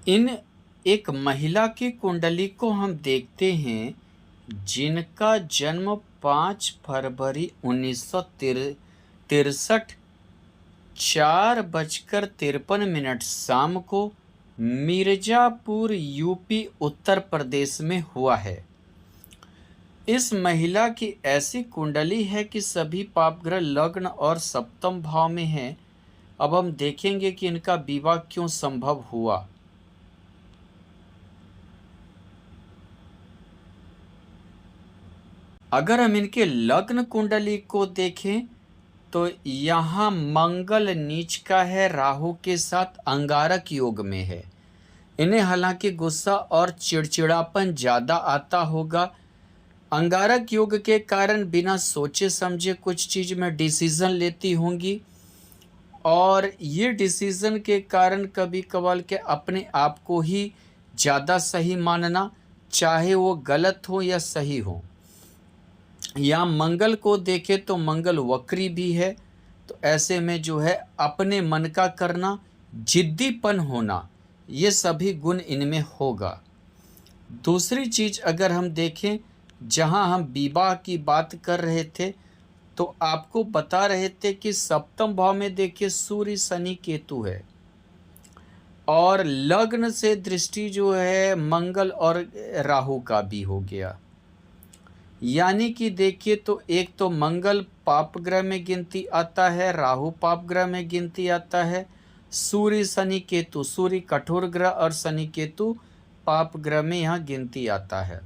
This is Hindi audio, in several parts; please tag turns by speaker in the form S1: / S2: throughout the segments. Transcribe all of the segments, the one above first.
S1: इन एक महिला की कुंडली को हम देखते हैं जिनका जन्म 5 फरवरी 1963 4:53 शाम को मिर्जापुर यूपी उत्तर प्रदेश में हुआ है। इस महिला की ऐसी कुंडली है कि सभी पापग्रह लग्न और सप्तम भाव में हैं। अब हम देखेंगे कि इनका विवाह क्यों संभव हुआ। अगर हम इनके लग्न कुंडली को देखें तो यहाँ मंगल नीच का है, राहु के साथ अंगारक योग में है। इन्हें हालांकि गुस्सा और चिड़चिड़ापन ज़्यादा आता होगा। अंगारक योग के कारण बिना सोचे समझे कुछ चीज़ में डिसीज़न लेती होंगी और ये डिसीज़न के कारण कभी कभार के अपने आप को ही ज़्यादा सही मानना, चाहे वो गलत हो या सही हो। या मंगल को देखें तो मंगल वक्री भी है, तो ऐसे में जो है अपने मन का करना, जिद्दीपन होना, ये सभी गुण इनमें होगा। दूसरी चीज़ अगर हम देखें, जहां हम विवाह की बात कर रहे थे तो आपको बता रहे थे कि सप्तम भाव में देखिए सूर्य शनि केतु है और लग्न से दृष्टि जो है मंगल और राहु का भी हो गया। यानी कि देखिए तो एक तो मंगल पाप ग्रह में गिनती आता है, राहु पाप ग्रह में गिनती आता है, सूर्य शनि केतु, सूर्य कठोर ग्रह और शनि केतु पाप ग्रह में यहाँ गिनती आता है।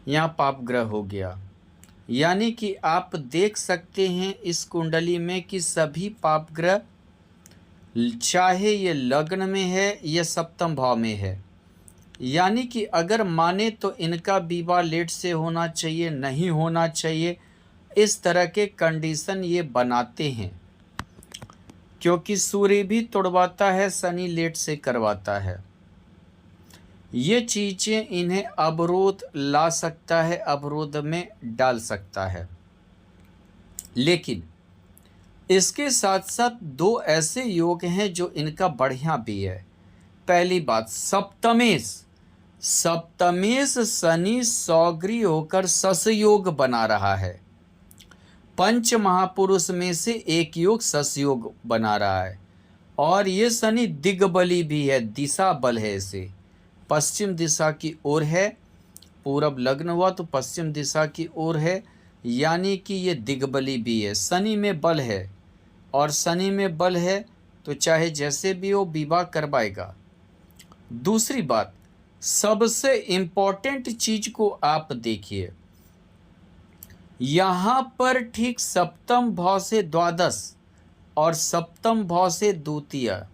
S1: यहाँ पाप ग्रह हो गया। यानी कि आप देख सकते हैं इस कुंडली में कि सभी पाप ग्रह, चाहे ये लग्न में है या सप्तम भाव में है। यानी कि अगर माने तो इनका विवाह लेट से होना चाहिए, नहीं होना चाहिए, इस तरह के कंडीशन ये बनाते हैं। क्योंकि सूर्य भी तुड़वाता है, शनि लेट से करवाता है। ये चीज़ें इन्हें अवरोध ला सकता है, अवरोध में डाल सकता है। लेकिन इसके साथ साथ दो ऐसे योग हैं जो इनका बढ़िया भी है। पहली बात, सप्तमेश शनि सौग्री होकर सस योग बना रहा है। पंच महापुरुष में से एक योग सस योग बना रहा है और ये शनि दिग्बली भी है, दिशा बल है। इसे पश्चिम दिशा की ओर है, पूरब लग्न हुआ तो पश्चिम दिशा की ओर है, यानी कि ये दिग्बली भी है। शनि में बल है और शनि में बल है तो चाहे जैसे भी हो विवाह करवाएगा। दूसरी बात, सबसे इम्पोर्टेंट चीज को आप देखिए, यहाँ पर ठीक सप्तम भाव से द्वादश और सप्तम भाव से द्वितीय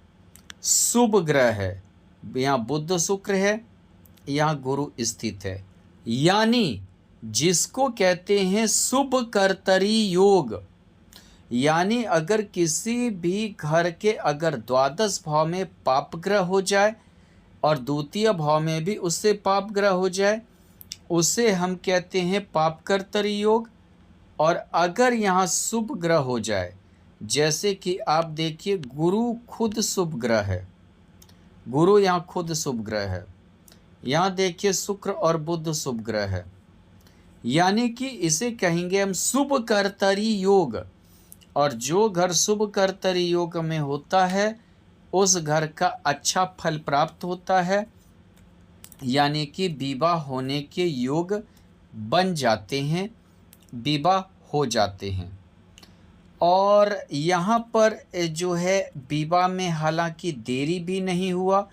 S1: शुभ ग्रह है। यहाँ बुध शुक्र है, यहाँ गुरु स्थित है। यानी जिसको कहते हैं शुभ कर्तरी योग। यानी अगर किसी भी घर के अगर द्वादश भाव में पाप ग्रह हो जाए और द्वितीय भाव में भी उससे पाप ग्रह हो जाए, उसे हम कहते हैं पाप कर्तरी योग। और अगर यहाँ शुभ ग्रह हो जाए, जैसे कि आप देखिए गुरु खुद शुभ ग्रह है, गुरु यहाँ खुद शुभ ग्रह है, यहाँ देखिए शुक्र और बुध शुभ ग्रह है, यानी कि इसे कहेंगे हम शुभ कर्तरी योग। और जो घर शुभ कर्तरी योग में होता है उस घर का अच्छा फल प्राप्त होता है, यानी कि विवाह होने के योग बन जाते हैं, विवाह हो जाते हैं। और यहाँ पर जो है विवाह में हालांकि देरी भी नहीं हुआ,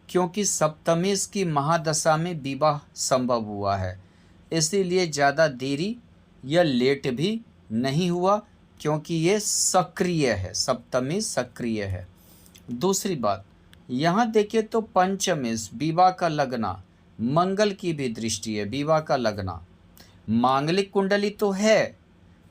S1: क्योंकि सप्तमेश की महादशा में विवाह संभव हुआ है, इसीलिए ज़्यादा देरी या लेट भी नहीं हुआ, क्योंकि ये सक्रिय है, सप्तमेश सक्रिय है। दूसरी बात, यहाँ देखिए तो पंचमेश विवाह का लगना, मंगल की भी दृष्टि है, विवाह का लगना। मांगलिक कुंडली तो है,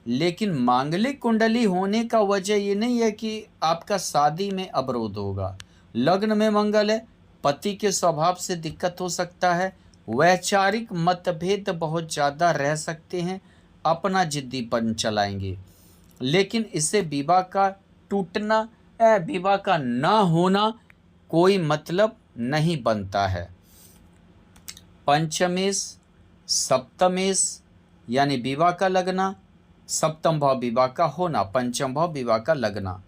S1: लेकिन मांगलिक कुंडली होने का वजह ये नहीं है कि आपका शादी में अवरोध होगा। लग्न में मंगल है, पति के स्वभाव से दिक्कत हो सकता है, वैचारिक मतभेद बहुत ज़्यादा रह सकते हैं, अपना जिद्दीपन चलाएंगे। लेकिन इससे विवाह का टूटना, विवाह का ना होना कोई मतलब नहीं बनता है। पंचमेश, सप्तमेश यानी विवाह का लगना, सप्तम भाव विवाह का होना, पंचम भाव विवाह का लगना।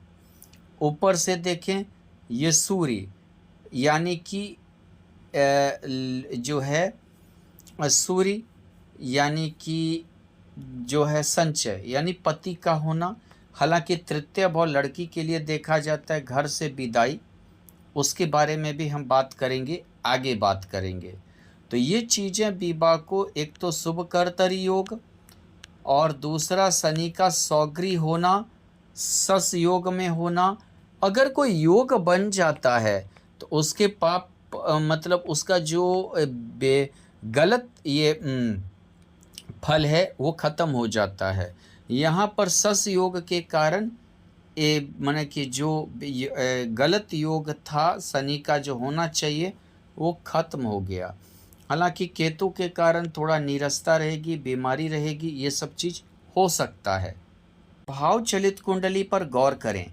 S1: ऊपर से देखें, ये सूर्य यानी कि जो है सूर्य यानी कि जो है संचय यानी पति का होना। हालांकि तृतीय भाव लड़की के लिए देखा जाता है, घर से विदाई, उसके बारे में भी हम बात करेंगे, आगे बात करेंगे। तो ये चीज़ें विवाह को, एक तो शुभ कर्तरी योग और दूसरा शनि का सौग्री होना, सस योग में होना। अगर कोई योग बन जाता है तो उसके पाप मतलब उसका जो गलत ये फल है वो ख़त्म हो जाता है। यहाँ पर सस योग के कारण ये माने कि जो गलत योग था शनि का जो होना चाहिए वो खत्म हो गया। हालांकि केतु के कारण थोड़ा नीरसता रहेगी, बीमारी रहेगी, ये सब चीज़ हो सकता है। भाव चलित कुंडली पर गौर करें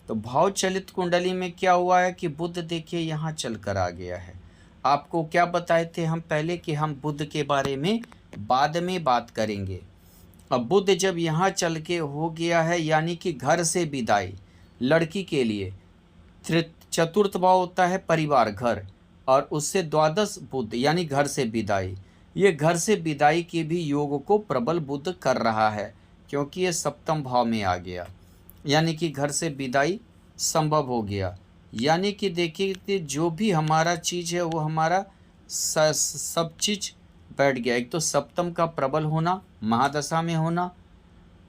S1: तो भाव चलित कुंडली में क्या हुआ है कि बुध देखिए यहाँ चल कर आ गया है। आपको क्या बताए थे हम पहले कि हम बुध के बारे में बाद में बात करेंगे। अब बुध जब यहाँ चल के हो गया है यानी कि घर से विदाई लड़की के लिए। चतुर्थ भाव होता है परिवार, घर, और उससे द्वादश बुध यानी घर से विदाई। ये घर से विदाई के भी योग को प्रबल बुध कर रहा है क्योंकि ये सप्तम भाव में आ गया, यानी कि घर से विदाई संभव हो गया। यानी कि देखिए कि जो भी हमारा चीज़ है वो हमारा सब चीज़ बैठ गया। एक तो सप्तम का प्रबल होना, महादशा में होना,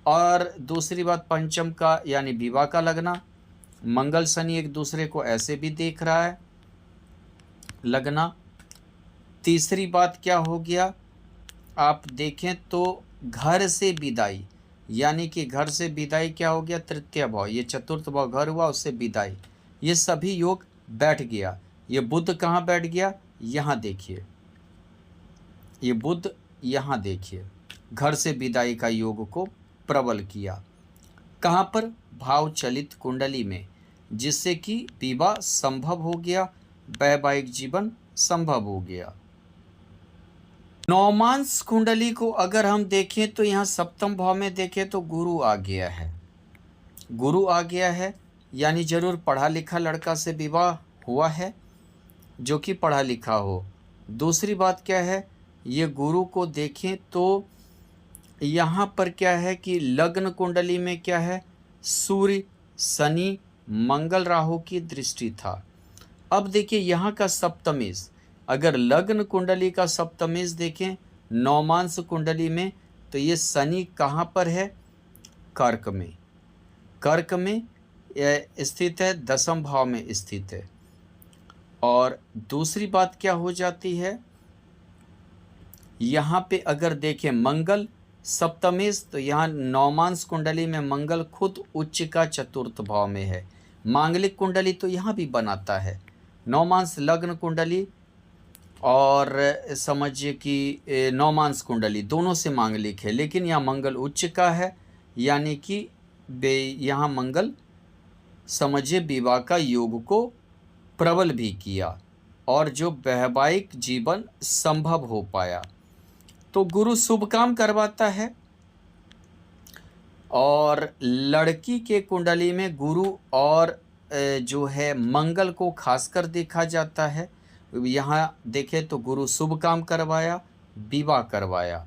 S1: और दूसरी बात पंचम का यानी विवाह का लगना। मंगल शनि एक दूसरे को ऐसे भी देख रहा है, लगना। तीसरी बात क्या हो गया, आप देखें तो घर से विदाई, यानी कि घर से विदाई क्या हो गया, तृतीय भाव, ये चतुर्थ भाव घर हुआ, उससे विदाई, ये सभी योग बैठ गया। ये बुध कहाँ बैठ गया, यहाँ देखिए, ये बुध यहाँ देखिए, घर से विदाई का योग को प्रबल किया। कहाँ पर, भाव चलित कुंडली में, जिससे कि विवाह संभव हो गया, वैवाहिक जीवन संभव हो गया। नौमांस कुंडली को अगर हम देखें तो यहाँ सप्तम भाव में देखें तो गुरु आ गया है। गुरु आ गया है यानी जरूर पढ़ा लिखा लड़का से विवाह हुआ है, जो कि पढ़ा लिखा हो। दूसरी बात क्या है, ये गुरु को देखें तो यहाँ पर क्या है कि लग्न कुंडली में क्या है, सूर्य, शनि, मंगल, राहु की दृष्टि था। अब देखिए यहाँ का सप्तमेश, अगर लग्न कुंडली का सप्तमेश देखें नौमांस कुंडली में तो ये शनि कहाँ पर है, कर्क में, कर्क में स्थित है, दसम भाव में स्थित है। और दूसरी बात क्या हो जाती है, यहाँ पे अगर देखें मंगल सप्तमेश तो यहाँ नौमांस कुंडली में मंगल खुद उच्च का चतुर्थ भाव में है। मांगलिक कुंडली तो यहाँ भी बनाता है, नौमांस लग्न कुंडली और समझिए कि नौमांस कुंडली दोनों से मांगलिक है, लेकिन यहाँ मंगल उच्च का है, यानी कि यहाँ मंगल समझिए विवाह का योग को प्रबल भी किया और जो वैवाहिक जीवन संभव हो पाया। तो गुरु शुभ काम करवाता है। और लड़की के कुंडली में गुरु और जो है मंगल को खासकर देखा जाता है। यहाँ देखें तो गुरु शुभ काम करवाया, विवाह करवाया,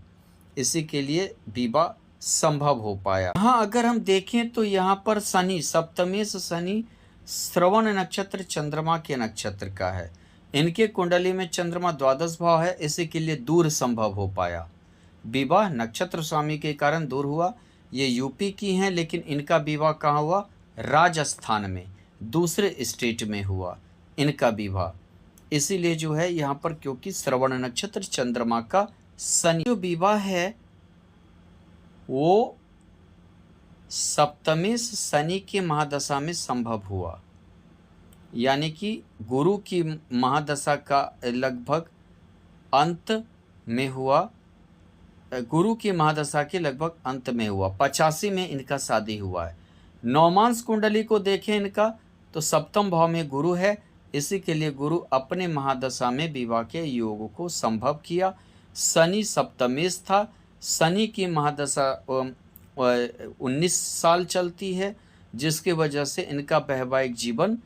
S1: इसी के लिए विवाह संभव हो पाया। हाँ, अगर हम देखें तो यहाँ पर शनि सप्तमेश शनि श्रवण नक्षत्र चंद्रमा के नक्षत्र का है। इनके कुंडली में चंद्रमा द्वादश भाव है, इसी के लिए दूर संभव हो पाया। विवाह नक्षत्र स्वामी के कारण दूर हुआ। ये यूपी की हैं, लेकिन इनका विवाह कहाँ हुआ, राजस्थान में, दूसरे स्टेट में हुआ इनका विवाह। इसीलिए जो है यहाँ पर क्योंकि श्रवण नक्षत्र चंद्रमा का शनि, जो विवाह है वो सप्तमेश शनि के महादशा में संभव हुआ, यानी कि गुरु की महादशा का लगभग अंत में हुआ, गुरु की महादशा के लगभग अंत में हुआ। 85 में इनका शादी हुआ है। नौमांस कुंडली को देखें इनका तो सप्तम भाव में गुरु है, इसी के लिए गुरु अपने महादशा में विवाह के योग को संभव किया। शनि सप्तमेश था। शनि की महादशा 19 साल चलती है, जिसकी वजह से इनका वैवाहिक जीवन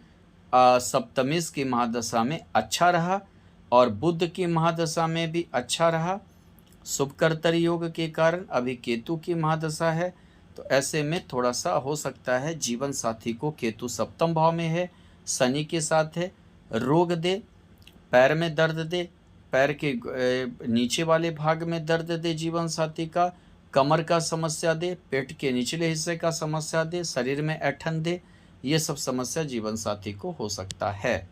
S1: सप्तमेश की महादशा में अच्छा रहा और बुध की महादशा में भी अच्छा रहा। शुभकर्तर योग के कारण अभी केतु की महादशा है, तो ऐसे में थोड़ा सा हो सकता है जीवन साथी को, केतु सप्तम भाव में है, शनि के साथ है, रोग दे, पैर में दर्द दे, पैर के नीचे वाले भाग में दर्द दे जीवन साथी का, कमर का समस्या दे, पेट के निचले हिस्से का समस्या दे, शरीर में ऐंठन दे, ये सब समस्या जीवन साथी को हो सकता है।